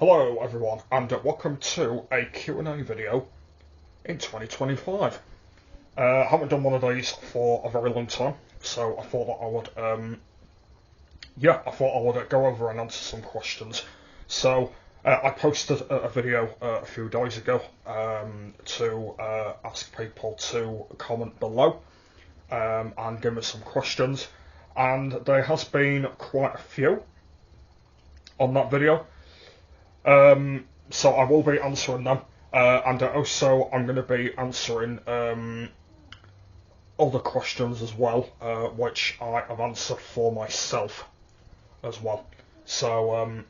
Hello everyone, and welcome to a Q&A video in 2025. I haven't done one of these for a very long time, so I thought that I would, go over and answer some questions. So I posted a video a few days ago to ask people to comment below and give me some questions, and there has been quite a few on that video. So I will be answering them, and also I'm going to be answering other questions as well, which I have answered for myself as well. So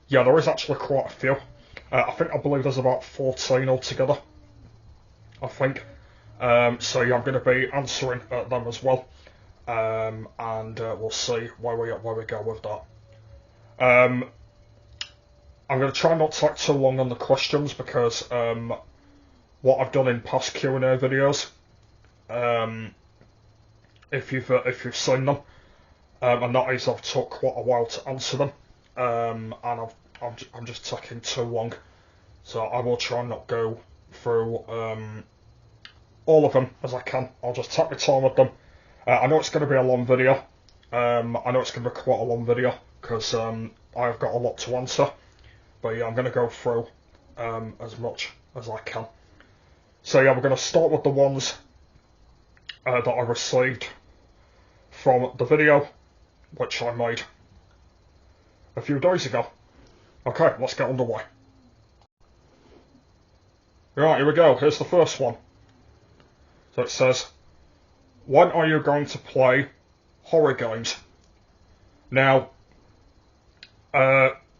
yeah, there is actually quite a few. I believe there's about 14 altogether, I think. So yeah, I'm going to be answering them as well, and we'll see where we go with that. I'm going to try not to take too long on the questions because what I've done in past Q&A videos, if you've seen them, and that is I've took quite a while to answer them, and I'm just taking too long, so I will try and not go through all of them as I can. I'll just take my time with them. I know it's going to be a long video. I know it's going to be quite a long video because I've got a lot to answer. But yeah, I'm going to go through as much as I can. So yeah, we're going to start with the ones that I received from the video which I made a few days ago. Okay, let's get underway. Right, here we go. Here's the first one. So it says, when are you going to play horror games? Now,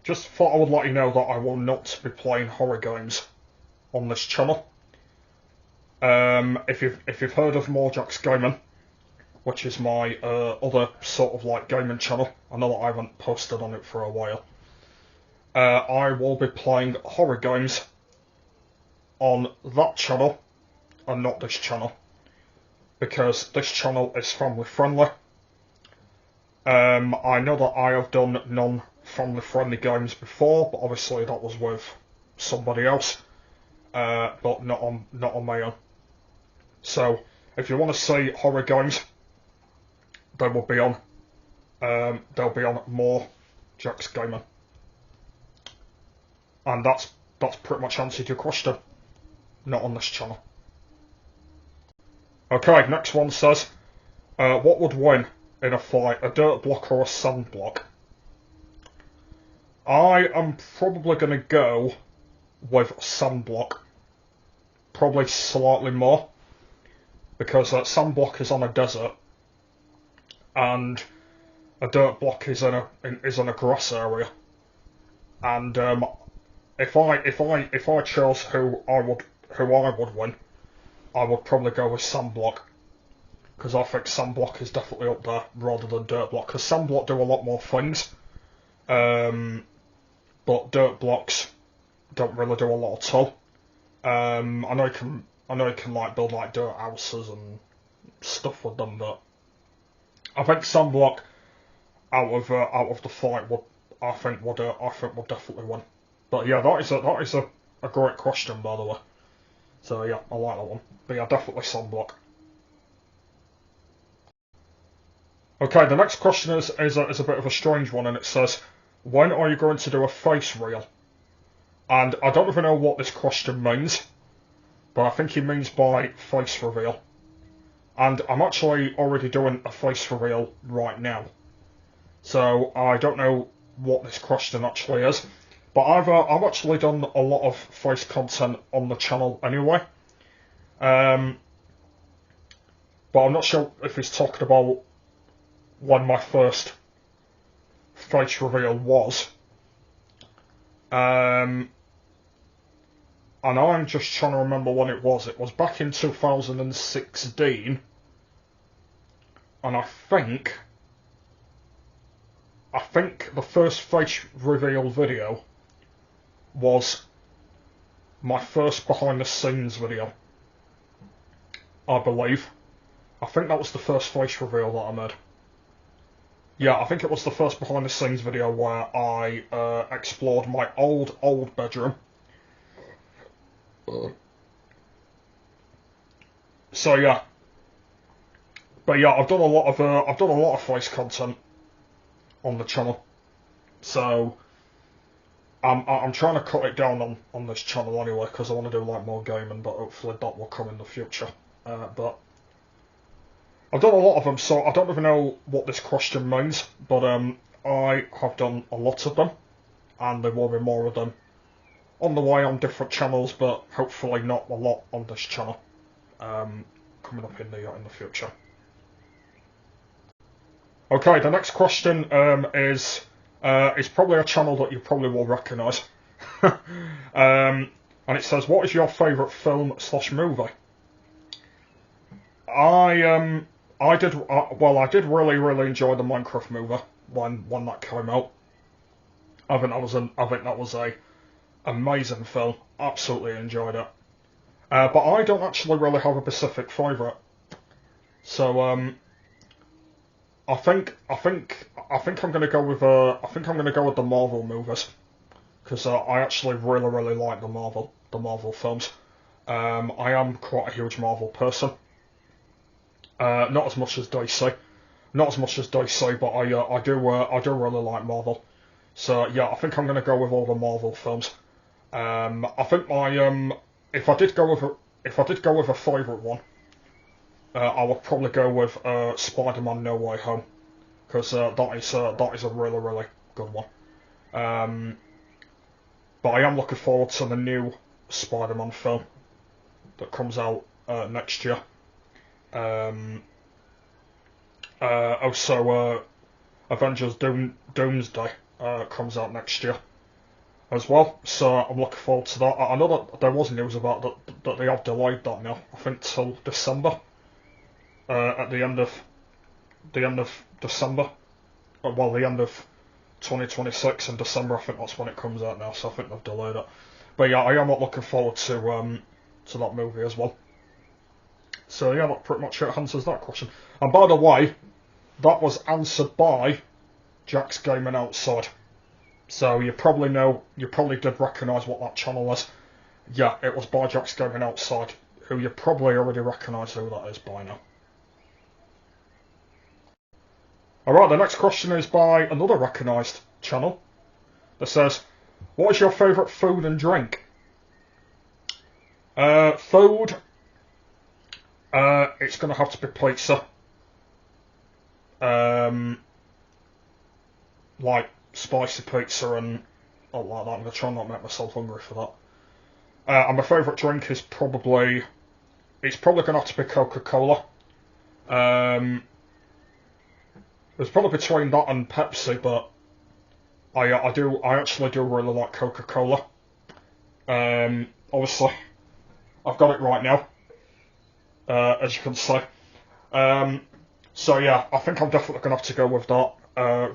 just thought I would let you know that I will not be playing horror games on this channel. If you've heard of Morjack's Gaming, which is my other sort of like gaming channel, I know that I haven't posted on it for a while. I will be playing horror games on that channel and not this channel, because this channel is family friendly. I know that I have done non-family friendly games before, but obviously that was with somebody else, but not on my own. So if you want to see horror games, they will be on. They'll be on Morjack's Gaming, and that's pretty much answered your question. Not on this channel. Okay, next one says, what would win in a fight, a dirt block or a sand block? I am probably going to go with sand block, probably slightly more, because sand block is on a desert, and a dirt block is in a grass area. And if I chose who I would win, I would probably go with sand block, because I think sand block is definitely up there rather than dirt block, because sand block do a lot more things, but dirt blocks don't really do a lot at all. I know you can like build like dirt houses and stuff with them, but I think sand block out of the fight would definitely win. But yeah, that is a great question, by the way. So yeah, I like that one. But yeah, definitely sand block. Okay, the next question is a bit of a strange one, and it says, when are you going to do a face reel? And I don't even know what this question means, but I think he means by face reveal. And I'm actually already doing a face reveal right now, so I don't know what this question actually is. But I've actually done a lot of face content on the channel anyway. But I'm not sure if he's talking about when my first face reveal was. And I'm just trying to remember when it was. It was back in 2016, and I think the first face reveal video was my first behind the scenes video, I believe. I think that was the first face reveal that I made. yeah, I think it was the first behind the scenes video where I explored my old bedroom. So yeah, but yeah, I've done a lot of voice content on the channel. So I'm trying to cut it down on this channel anyway, because I want to do like more gaming, but hopefully that will come in the future. But I've done a lot of them, so I don't even know what this question means, but I have done a lot of them, and there will be more of them on the way on different channels, but hopefully not a lot on this channel coming up in the future. Okay, the next question is probably a channel that you probably will recognise, and it says, "What is your favourite film / movie?" I did really enjoy the Minecraft movie when that came out. I think that was a amazing film. Absolutely enjoyed it. But I don't actually really have a specific favourite. So I think I'm gonna go with the Marvel movies, because I actually really like the Marvel films. I am quite a huge Marvel person. Not as much as DC, but I do really like Marvel. So yeah, I think I'm gonna go with all the Marvel films. I think my if I did go with a favourite one, I would probably go with Spider-Man: No Way Home, because that is a really good one. But I am looking forward to the new Spider-Man film that comes out next year. Also, Avengers Doomsday comes out next year as well, so I'm looking forward to that. I know that there was news about that they have delayed that now. I think till December. At the end of December. Well, the end of 2026 in December. I think that's when it comes out now. So I think they've delayed it. But yeah, I am looking forward to that movie as well. So yeah, that pretty much answers that question. And by the way, that was answered by Jack's Gaming Outside. So you probably did recognise what that channel is. Yeah, it was by Jack's Gaming Outside, who you probably already recognise who that is by now. Alright, the next question is by another recognised channel that says, "What is your favourite food and drink?" Food, it's going to have to be pizza. Like spicy pizza and all like that. I'm going to try and not make myself hungry for that. And my favourite drink is probably going to have to be Coca-Cola. It's probably between that and Pepsi, but I actually do really like Coca-Cola. Obviously, I've got it right now, as you can see. So yeah, I think I'm definitely going to have to go with that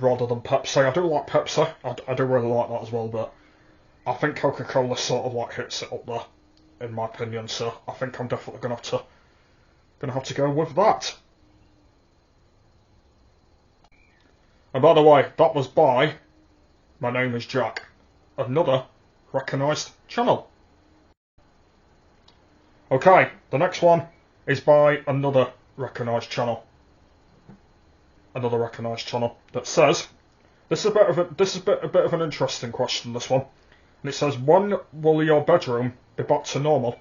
rather than Pepsi. I do like Pepsi. I do really like that as well, but I think Coca-Cola sort of like hits it up there, in my opinion. So I think I'm definitely going to have to go with that. And by the way, that was by My Name is Jack, another recognised channel. Okay, the next one is by another recognised channel. Another recognised channel that says, this is a bit of an interesting question, this one. And it says, "When will your bedroom be back to normal?"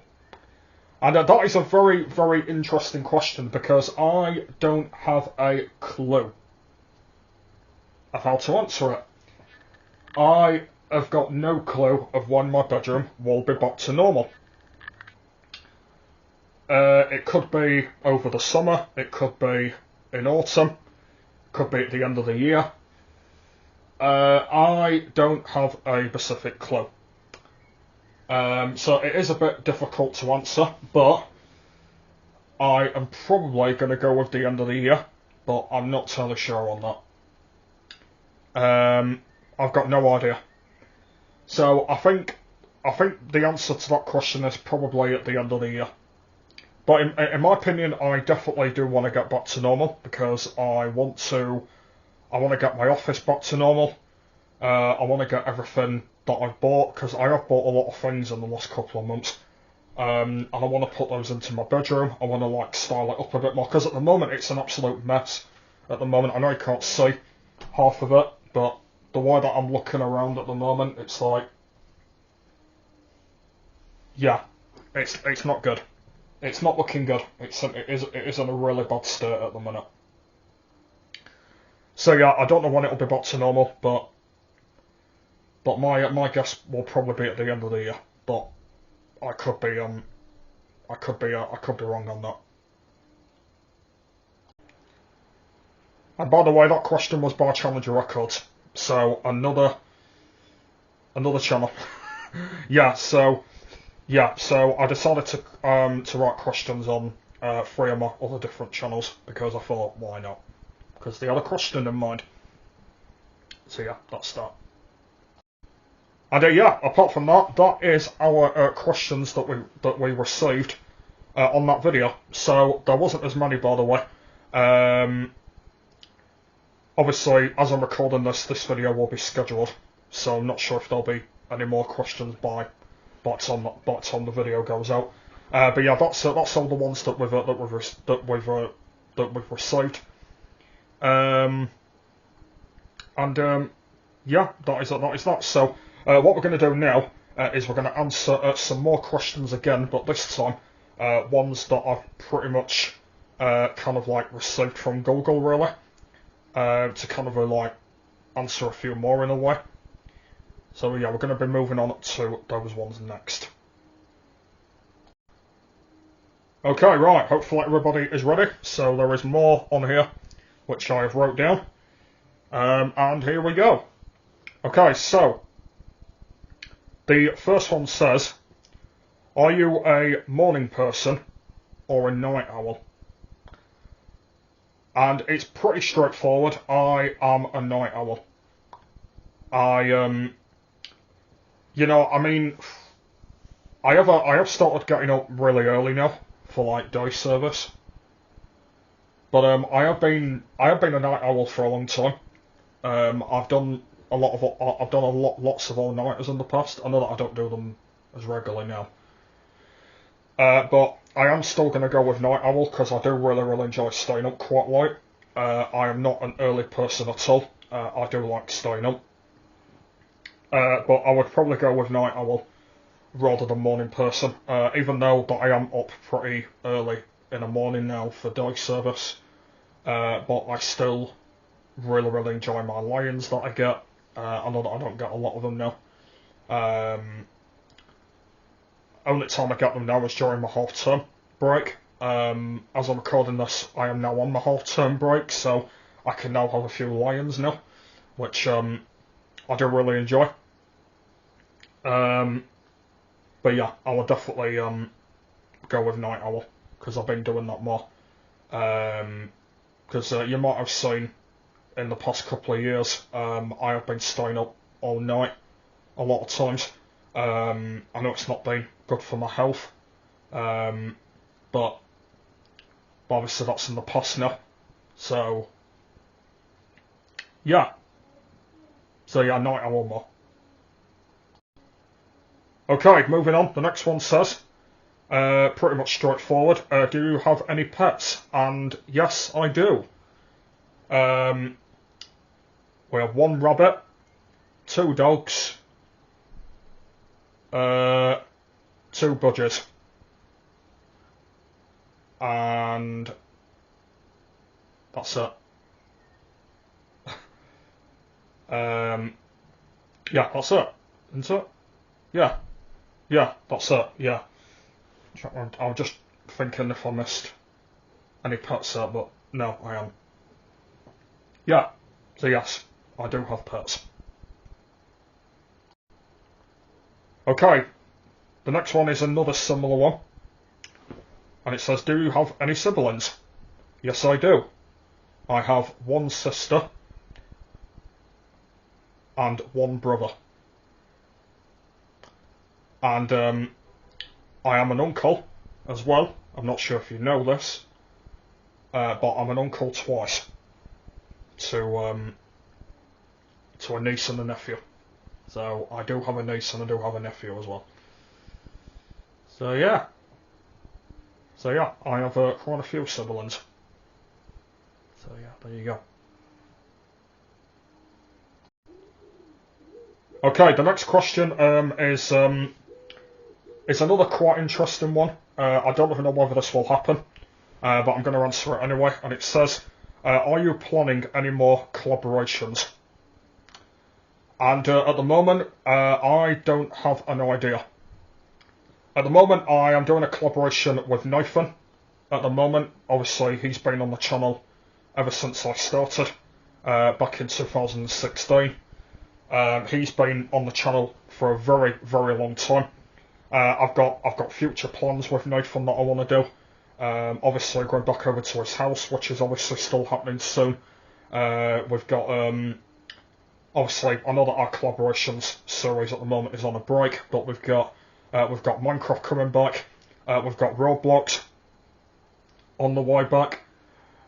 And that is a very interesting question, because I don't have a clue of how to answer it. I have got no clue of when my bedroom will be back to normal. It could be over the summer, it could be in autumn, it could be at the end of the year. I don't have a specific clue. So it is a bit difficult to answer, but I am probably going to go with the end of the year, but I'm not totally sure on that. I've got no idea. So I think the answer to that question is probably at the end of the year. But in my opinion, I definitely do want to get back to normal, because I want to I want to get my office back to normal. I want to get everything that I've bought, because I have bought a lot of things in the last couple of months. And I want to put those into my bedroom. I want to like style it up a bit more, because at the moment it's an absolute mess. At the moment, I know you can't see half of it, but the way that I'm looking around at the moment, it's like, yeah, it's not good. It's not looking good. It is in a really bad state at the minute. So yeah, I don't know when it'll be back to normal, but my guess will probably be at the end of the year. But I could be wrong on that. And by the way, that question was by Challenger Records, so another channel. So I decided to write questions on 3 of my other different channels, because I thought, why not? Because they had a question in mind. So yeah, that's that. And yeah, apart from that, that is our questions that we received on that video. So there wasn't as many, by the way. Obviously, as I'm recording this video will be scheduled, so I'm not sure if there'll be any more questions by the time the video goes out. But yeah, that's all the ones that we've received. Yeah, that is that. So what we're going to do now is we're going to answer some more questions again, but this time ones that I've pretty much kind of like received from Google, really, to kind of like answer a few more in a way. So yeah, we're going to be moving on to those ones next. Okay, right, hopefully everybody is ready. So there is more on here, which I have wrote down. And here we go. Okay, so the first one says, are you a morning person or a night owl? And it's pretty straightforward. I am a night owl. I have started getting up really early now for like day service. But I have been a night owl for a long time. I've done lots of all-nighters in the past. I know that I don't do them as regularly now. But I am still going to go with night owl, because I do really enjoy staying up quite late. I am not an early person at all. I do like staying up. But I would probably go with night owl rather than morning person. Even though that I am up pretty early in the morning now for day service. But I still really enjoy my lions that I get. I know that I don't get a lot of them now. Only time I get them now is during my half-term break. As I'm recording this, I am now on my half-term break, so I can now have a few lions now, which I do really enjoy. But yeah, I will definitely go with night owl, because I've been doing that more. Because you might have seen in the past couple of years, I have been staying up all night a lot of times. I know it's not been good for my health, but obviously that's in the past now. So yeah, night owl more. Okay, moving on. The next one says, pretty much straightforward. Do you have any pets? And yes, I do. We have 1 rabbit, 2 dogs, 2 budgies, and that's it. Yeah, that's it, isn't it? Yeah, that's it, yeah. I was just thinking if I missed any pets there, but no, I am. Yeah, so yes, I do have pets. Okay, the next one is another similar one. And it says, do you have any siblings? Yes, I do. I have 1 sister and 1 brother. And I am an uncle as well. I'm not sure if you know this, but I'm an uncle twice to to a niece and a nephew. So I do have a niece and I do have a nephew as well. So yeah. I have quite a few siblings. So yeah, there you go. Okay, the next question is another quite interesting one. I don't even know whether this will happen, but I'm going to answer it anyway. And it says, are you planning any more collaborations? And at the moment, I don't have an idea. At the moment, I am doing a collaboration with Nathan. At the moment, obviously, he's been on the channel ever since I started, back in 2016. He's been on the channel for a very, very long time. I've got future plans with Nathan that I want to do. Obviously, going back over to his house, which is obviously still happening soon. We've got obviously, I know that our collaborations series at the moment is on a break, but we've got Minecraft coming back. We've got Roblox on the way back,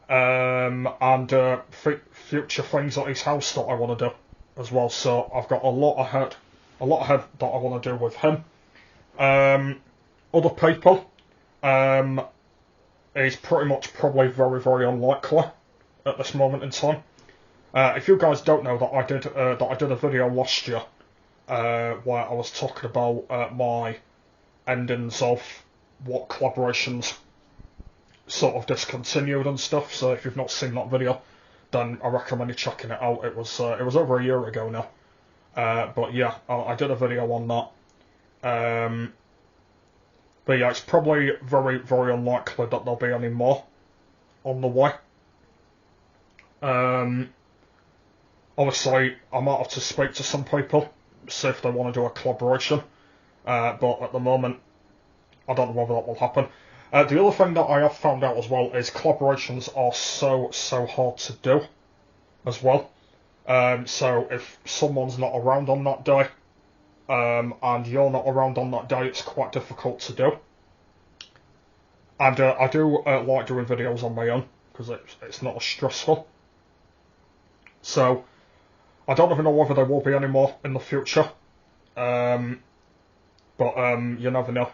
and future things at his house that I want to do as well. So I've got a lot ahead that I want to do with him. Other people is pretty much probably very, very unlikely at this moment in time. If you guys don't know that I did a video last year where I was talking about my endings of what collaborations sort of discontinued and stuff. So if you've not seen that video, then I recommend you checking it out. It was over a year ago now, but yeah, I did a video on that. But yeah, it's probably very, very unlikely that there'll be any more on the way. Obviously, I might have to speak to some people, see if they want to do a collaboration. But at the moment, I don't know whether that will happen. The other thing that I have found out as well is collaborations are so hard to do as well. So if someone's not around on that day, and you're not around on that day, it's quite difficult to do. And I do like doing videos on my own, because it's not as stressful. So I don't even know whether there will be any more in the future. But you never know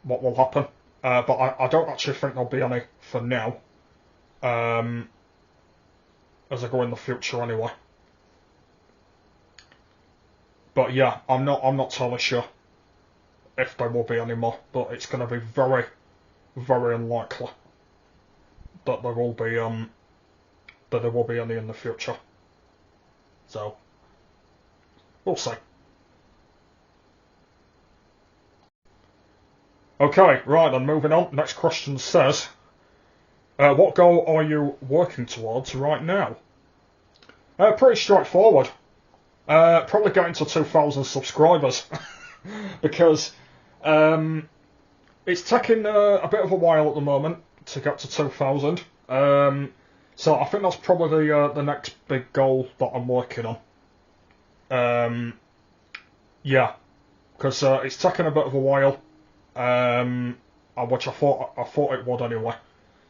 what will happen. But I don't actually think there'll be any for now. As I go in the future anyway. But yeah, I'm not totally sure if there will be any more. But it's going to be very, very unlikely that there will be any in the future. So we'll see. Okay, right, then moving on. Next question says, what goal are you working towards right now? Pretty straightforward. Probably getting to 2,000 subscribers. Because it's taking a bit of a while at the moment to get to 2,000. So I think that's probably the next big goal that I'm working on. Yeah, because it's taken a bit of a while. Which I thought it would anyway.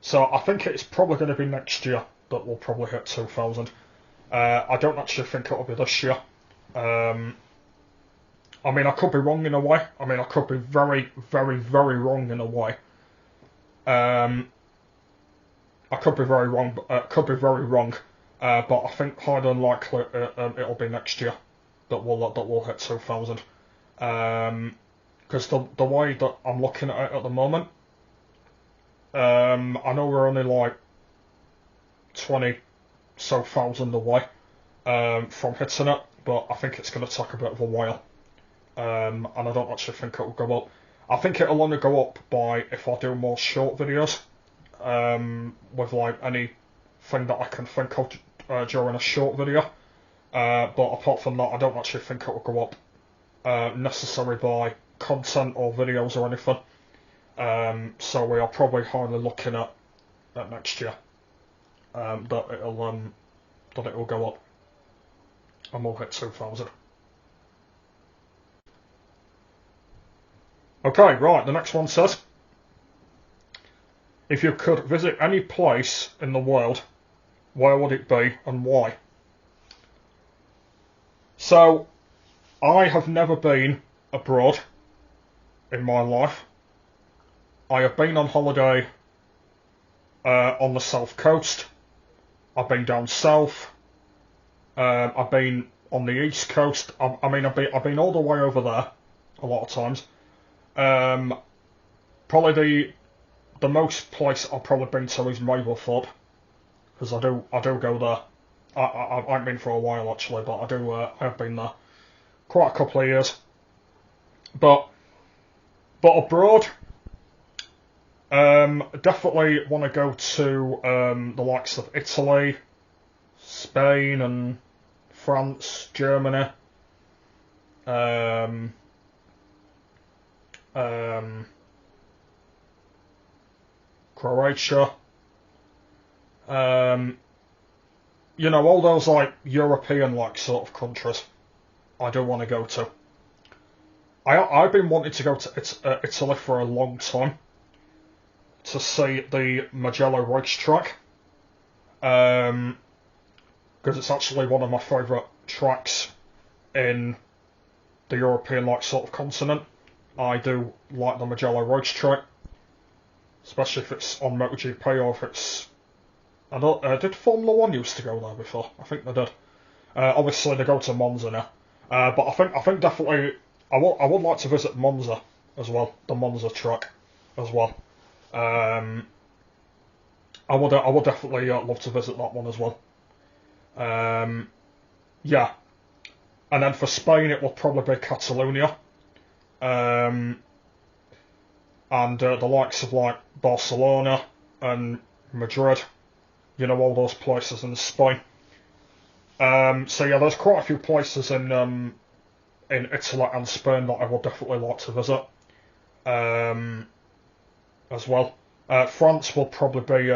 So I think it's probably going to be next year that we'll probably hit 2,000. I don't actually think it'll be this year. I mean, I could be wrong in a way. I mean, I could be very, very, very wrong in a way. I could be very wrong. But I think highly unlikely it'll be next year that we'll hit 2,000. Because the way that I'm looking at it at the moment, I know we're only like 20,000 away from hitting it, but I think it's going to take a bit of a while, and I don't actually think it will go up. I think it'll only go up by if I do more short videos, with like anything that I can think of during a short video. But apart from that, I don't actually think it will go up necessarily by content or videos or anything. So we are probably highly looking at next year that it will go up and we'll hit 2,000. Okay, right. The next one says, if you could visit any place in the world, where would it be and why? So, I have never been abroad in my life. I have been on holiday on the south coast. I've been down south. I've been on the east coast. I've been all the way over there a lot of times. Probably the most place I've probably been to is Mablethorpe, because I do go there. I haven't been for a while actually, but I have been there quite a couple of years. But abroad, definitely want to go to the likes of Italy, Spain, and France, Germany. Croatia. You know, all those like European like sort of countries I do want to go to. I've been wanting to go to Italy for a long time to see the Mugello racetrack, because it's actually one of my favourite tracks in the European like sort of continent. I do like the Mugello racetrack, especially if it's on MotoGP or if it's. Did Formula One used to go there before? I think they did. Obviously they go to Monza now, but I think definitely I would like to visit Monza as well, the Monza track as well. I would definitely love to visit that one as well. Yeah, and then for Spain it will probably be Catalonia, and the likes of like Barcelona and Madrid. You know, all those places in Spain. So yeah, there's quite a few places in Italy and Spain that I would definitely like to visit, as well. France will probably be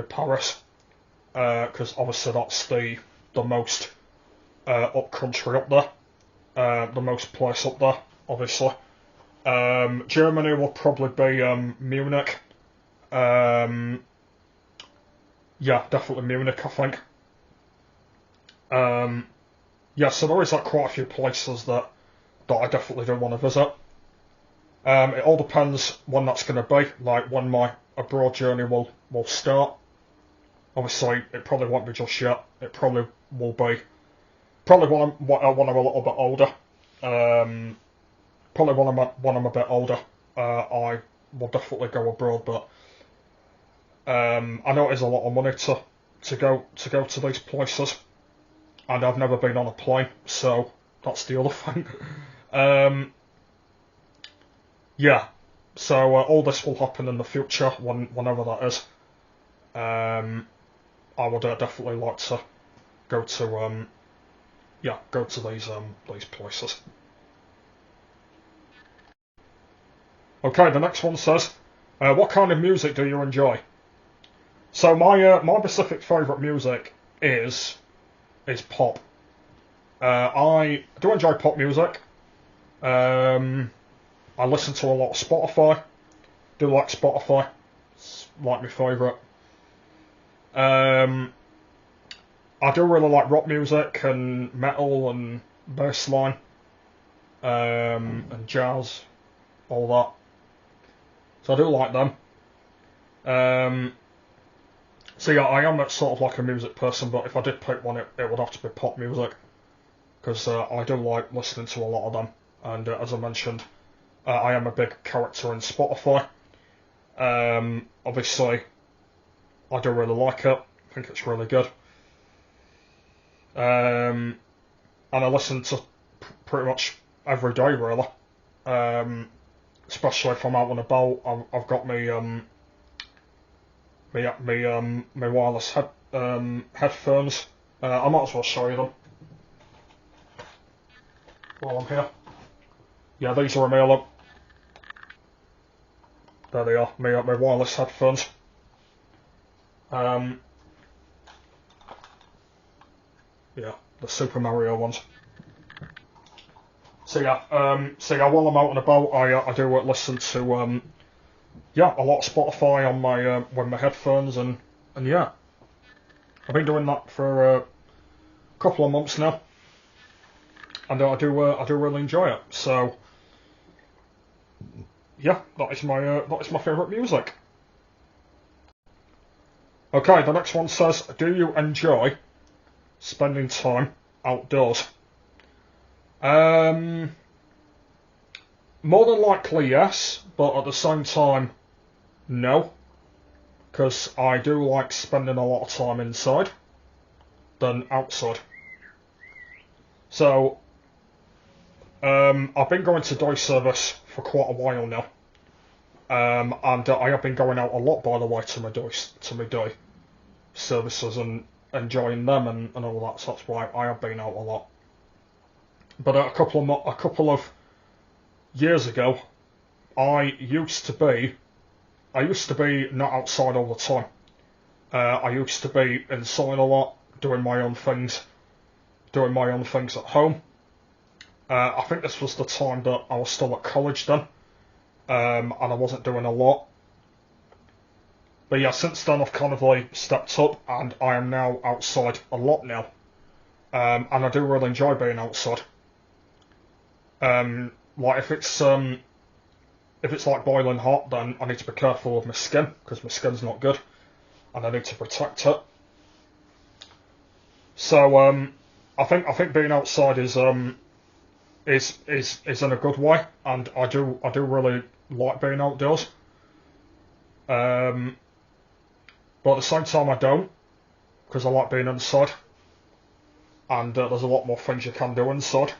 Paris, because obviously that's the most up country up there, the most place up there, obviously. Germany will probably be Munich. Yeah, definitely Munich, I think. Yeah, so there is like quite a few places that I definitely do want to visit. It all depends when that's going to be, like when my abroad journey will start. Obviously, it probably won't be just yet. It probably will be. Probably when I'm a little bit older. Probably when I'm a bit older, I will definitely go abroad. But I know it is a lot of money to go to these places, and I've never been on a plane, so that's the other thing. Yeah, so all this will happen in the future, whenever that is. I would definitely like to go to go to these places. Okay, the next one says, what kind of music do you enjoy? So my specific favourite music is pop. I do enjoy pop music. I listen to a lot of Spotify. Do like Spotify. It's like my favourite. I do really like rock music and metal and bassline, and jazz, all that. So I do like them. So yeah, I am sort of like a music person, but if I did pick one, it would have to be pop music, because I do like listening to a lot of them. And as I mentioned, I am a big character in Spotify. Obviously, I do really like it. I think it's really good. And I listen to pretty much every day, really. Especially if I'm out and about. I've got my wireless headphones. I might as well show you them while I'm here. Yeah, these are my there they are, my wireless headphones. Yeah, the Super Mario ones. So yeah, while I'm out and about, I do listen to a lot of Spotify on my with my headphones, and yeah, I've been doing that for a couple of months now. and I do really enjoy it. So yeah, that is my favourite music. Okay, the next one says, do you enjoy spending time outdoors? More than likely yes, but at the same time no, because I do like spending a lot of time inside than outside. So I've been going to day service for quite a while now, and I have been going out a lot, by the way, to my day services and enjoying them and all that. So that's why I have been out a lot. But a couple of years ago, I used to be not outside all the time. I used to be inside a lot, doing my own things at home. I think this was the time that I was still at college then, and I wasn't doing a lot. But yeah, since then I've kind of like stepped up, and I am now outside a lot now, and I do really enjoy being outside. Like if it's like boiling hot, then I need to be careful of my skin because my skin's not good, and I need to protect it. So I think being outside is in a good way, and I do really like being outdoors. But at the same time I don't, because I like being inside, and there's a lot more things you can do inside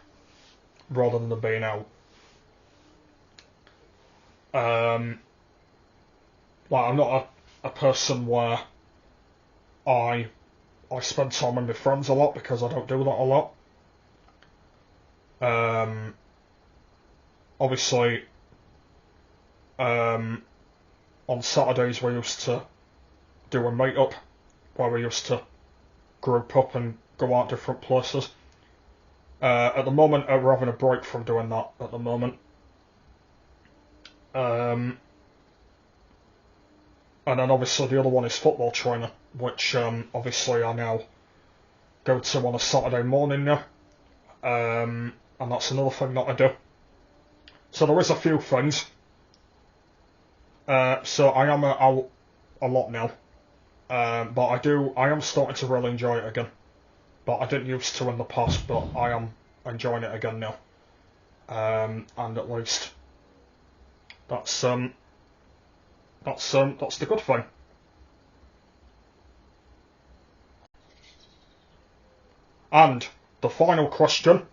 rather than being out. Like I'm not a person where I spend time with my friends a lot, because I don't do that a lot. Obviously, on Saturdays we used to do a meet-up where we used to group up and go out different places. At the moment, we're having a break from doing that at the moment. And then obviously the other one is football training, which obviously I now go to on a Saturday morning now. And that's another thing that I do. So there is a few things. So I am out a lot now. But I am starting to really enjoy it again. But I didn't used to in the past, but I am enjoying it again now. And at least that's the good thing. And the final question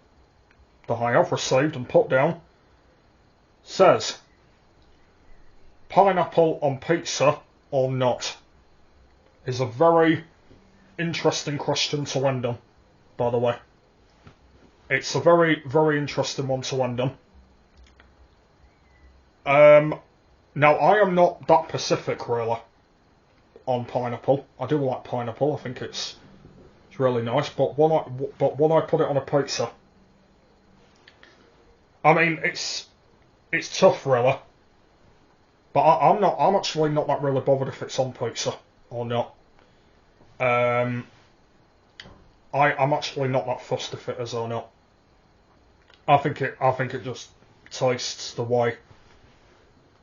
that I have received and put down says, pineapple on pizza or not? Is a very interesting question to end on, by the way. It's a very, very interesting one to end on. Now, I am not that specific, really, on pineapple. I do like pineapple. I think it's really nice. But when I put it on a pizza, I mean, it's tough, really. But I'm actually not that really bothered if it's on pizza or not. I'm actually not that fussed if it is or not. I think it just tastes the way,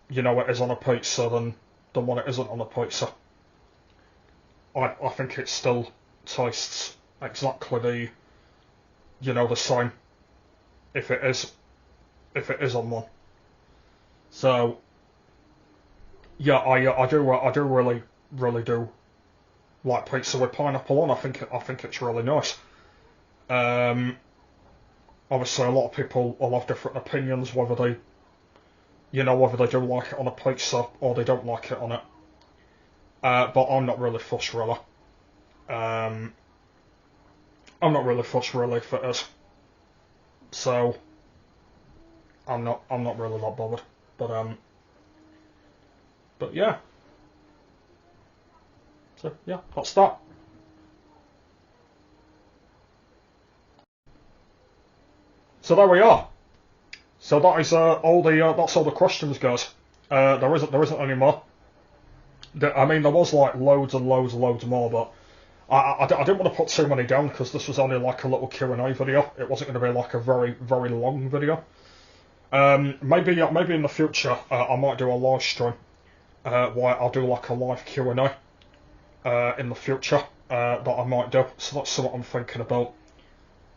you know, it is on a pizza than when it isn't on a pizza. I think it still tastes exactly the same if it is on one. So yeah, I do really do like pizza with pineapple on. I think it's really nice. Obviously, a lot of people will have different opinions whether they do like it on a pizza or they don't like it on it. But I'm not really fussed, really. I'm not really fussed, really, if it is. So I'm not really that bothered. But yeah. So yeah, that's that. So there we are. So that is that's all the questions, guys. There isn't any more. I mean, there was like loads and loads more, but I didn't want to put too many down because this was only like a little Q&A video. It wasn't going to be like a very, very long video. Maybe in the future I might do a live stream where I'll do like a live Q&A in the future that I might do. So that's what I'm thinking about.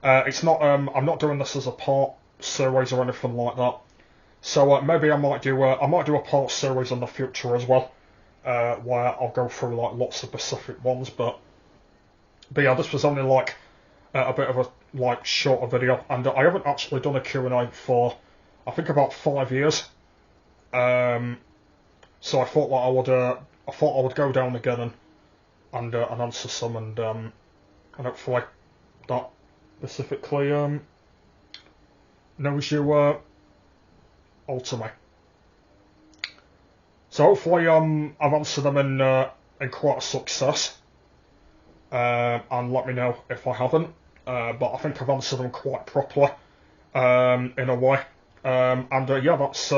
It's not I'm not doing this as a part series or anything like that. So maybe I might do a part series in the future as well, where I'll go through like lots of specific ones. But yeah, this was only like a bit of a like shorter video, and I haven't actually done a Q&A for I think about 5 years. So I thought that I would go down again and answer some, and hopefully that specifically knows you all to me. So hopefully I've answered them in quite a success, and let me know if I haven't. But I think I've answered them quite properly in a way. And yeah, that's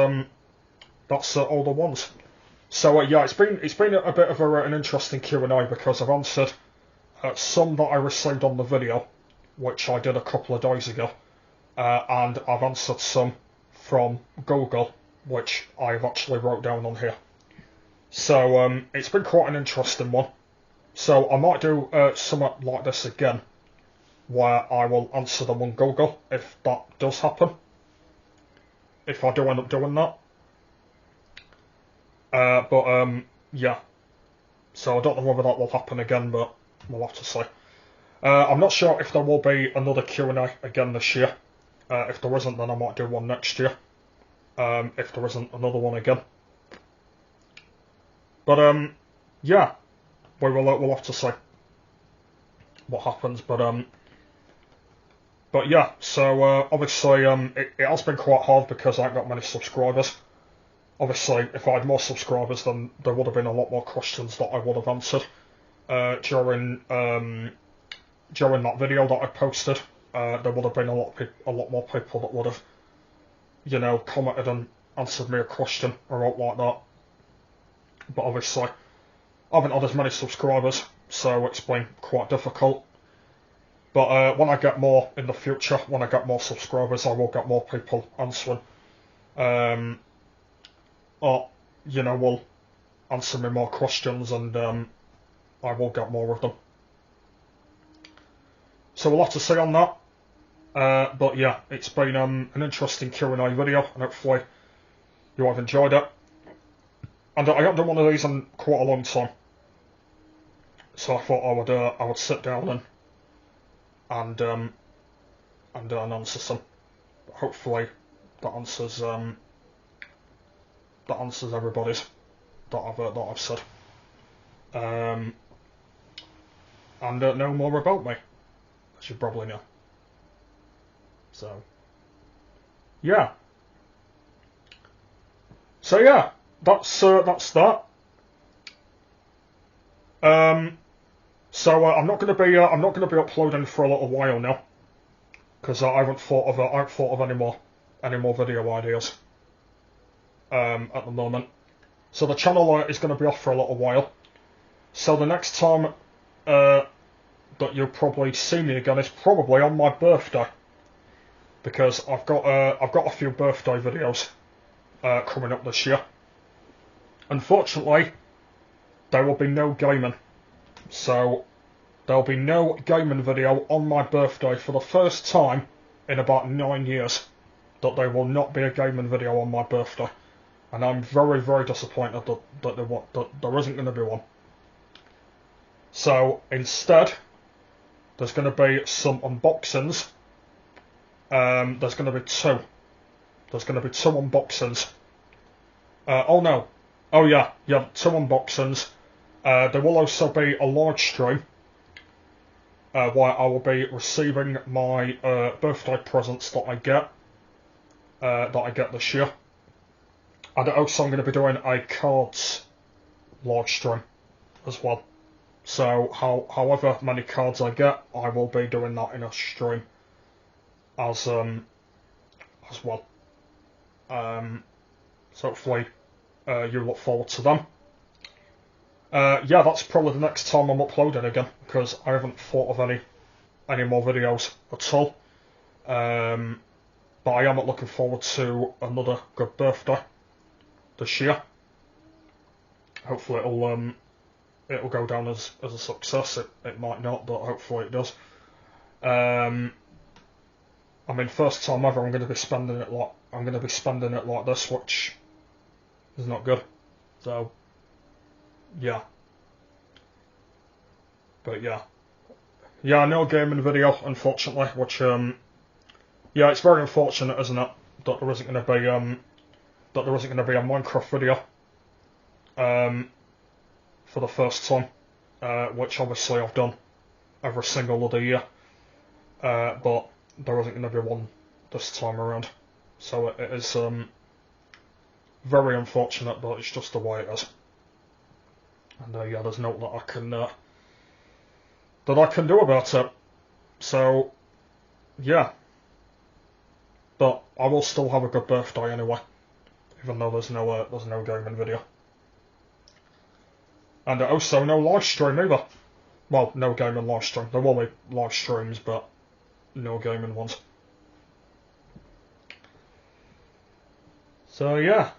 all the ones. So yeah, it's been a bit of an interesting Q&A because I've answered some that I received on the video, which I did a couple of days ago, and I've answered some from Google, which I've actually wrote down on here. So it's been quite an interesting one. So I might do something like this again, where I will answer them on Google if that does happen. If I do end up doing that. But yeah. So I don't know whether that will happen again, but we'll have to see. I'm not sure if there will be another Q&A again this year. If there isn't, then I might do one next year. If there isn't another one again. But yeah, we'll have to see what happens. But yeah. So obviously it has been quite hard because I haven't got many subscribers. Obviously, if I had more subscribers, then there would have been a lot more questions that I would have answered during that video that I posted. There would have been a lot more people that would have, commented and answered me a question or out like that. But obviously, I haven't had as many subscribers, so it's been quite difficult. But when I get more in the future, when I get more subscribers, I will get more people answering. Or, will answer me more questions, and I will get more of them. So we'll have to see on that. But yeah, it's been an interesting Q&A video, and hopefully you have enjoyed it. And I haven't done one of these in quite a long time, so I thought I would sit down and answer some. Hopefully that answers everybody's that I've said. And know more about me, as you probably know. So yeah. So yeah, that's that. So I'm not going to be uploading for a little while now, because I haven't thought of any more video ideas at the moment. So the channel is going to be off for a little while. So the next time that you'll probably see me again is probably on my birthday, because I've got a few birthday videos coming up this year. Unfortunately, there will be no gaming, so there'll be no gaming video on my birthday for the first time in about 9 years. That there will not be a gaming video on my birthday, and I'm very, very disappointed that there isn't going to be one. So instead, there's going to be some unboxings. There's going to be two. There's going to be two unboxings. Oh no. Oh yeah, two unboxings. There will also be a live stream where I will be receiving my birthday presents that I get this year. And also I'm going to be doing a cards live stream as well. So however many cards I get, I will be doing that in a stream as well. So hopefully you look forward to them. Yeah, that's probably the next time I'm uploading again, because I haven't thought of any more videos at all. But I am looking forward to another good birthday this year. Hopefully it'll go down as a success. It might not, but hopefully it does. I mean, first time ever, I'm going to be spending it like this, which is not good. So, yeah. But yeah, no gaming video, unfortunately. Which yeah, it's very unfortunate, isn't it, that there isn't going to be a Minecraft video for the first time, which obviously I've done every single other year, but there isn't going to be one this time around. So it is very unfortunate, but it's just the way it is. And yeah, there's nothing that I can do about it. So yeah, but I will still have a good birthday anyway, even though there's no gaming video. And also no live stream either. Well, no gaming live stream. There will be live streams, but no gaming ones. So yeah,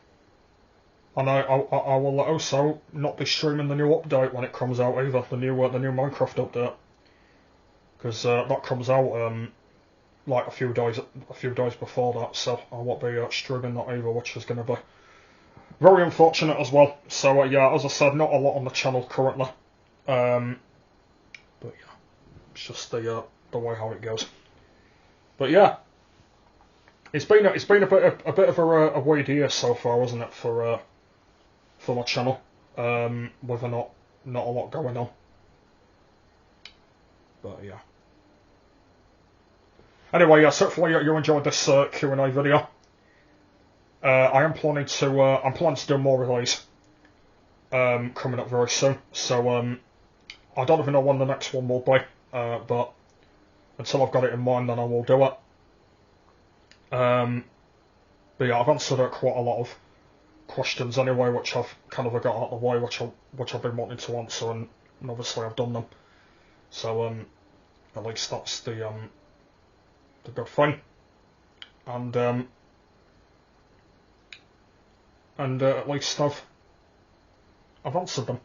and I will also not be streaming the new update when it comes out either. The new Minecraft update, because that comes out like a few days before that. So I won't be streaming that either, which is going to be very unfortunate as well. So yeah, as I said, not a lot on the channel currently. But yeah, it's just the way how it goes. But yeah, it's been a bit of a weird year so far, wasn't it, for my channel, with not a lot going on. But yeah. Anyway, yes, hopefully you enjoyed this Q&A video. I'm planning to do more of these coming up very soon. So I don't even know when the next one will be, but until I've got it in mind, then I will do it. But yeah, I've answered quite a lot of questions anyway, which I've kind of got out of the way, which I've been wanting to answer, and obviously I've done them. So at least that's the good thing. And at least I've answered them.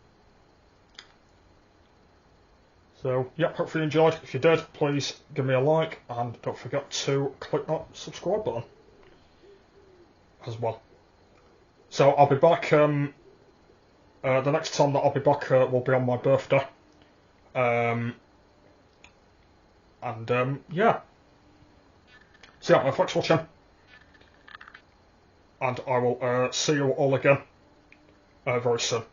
So yeah, hopefully you enjoyed. If you did, please give me a like, and don't forget to click that subscribe button as well. So I'll be back. The next time that I'll be back will be on my birthday. Yeah. So yeah, thanks for watching, and I will see you all again very soon.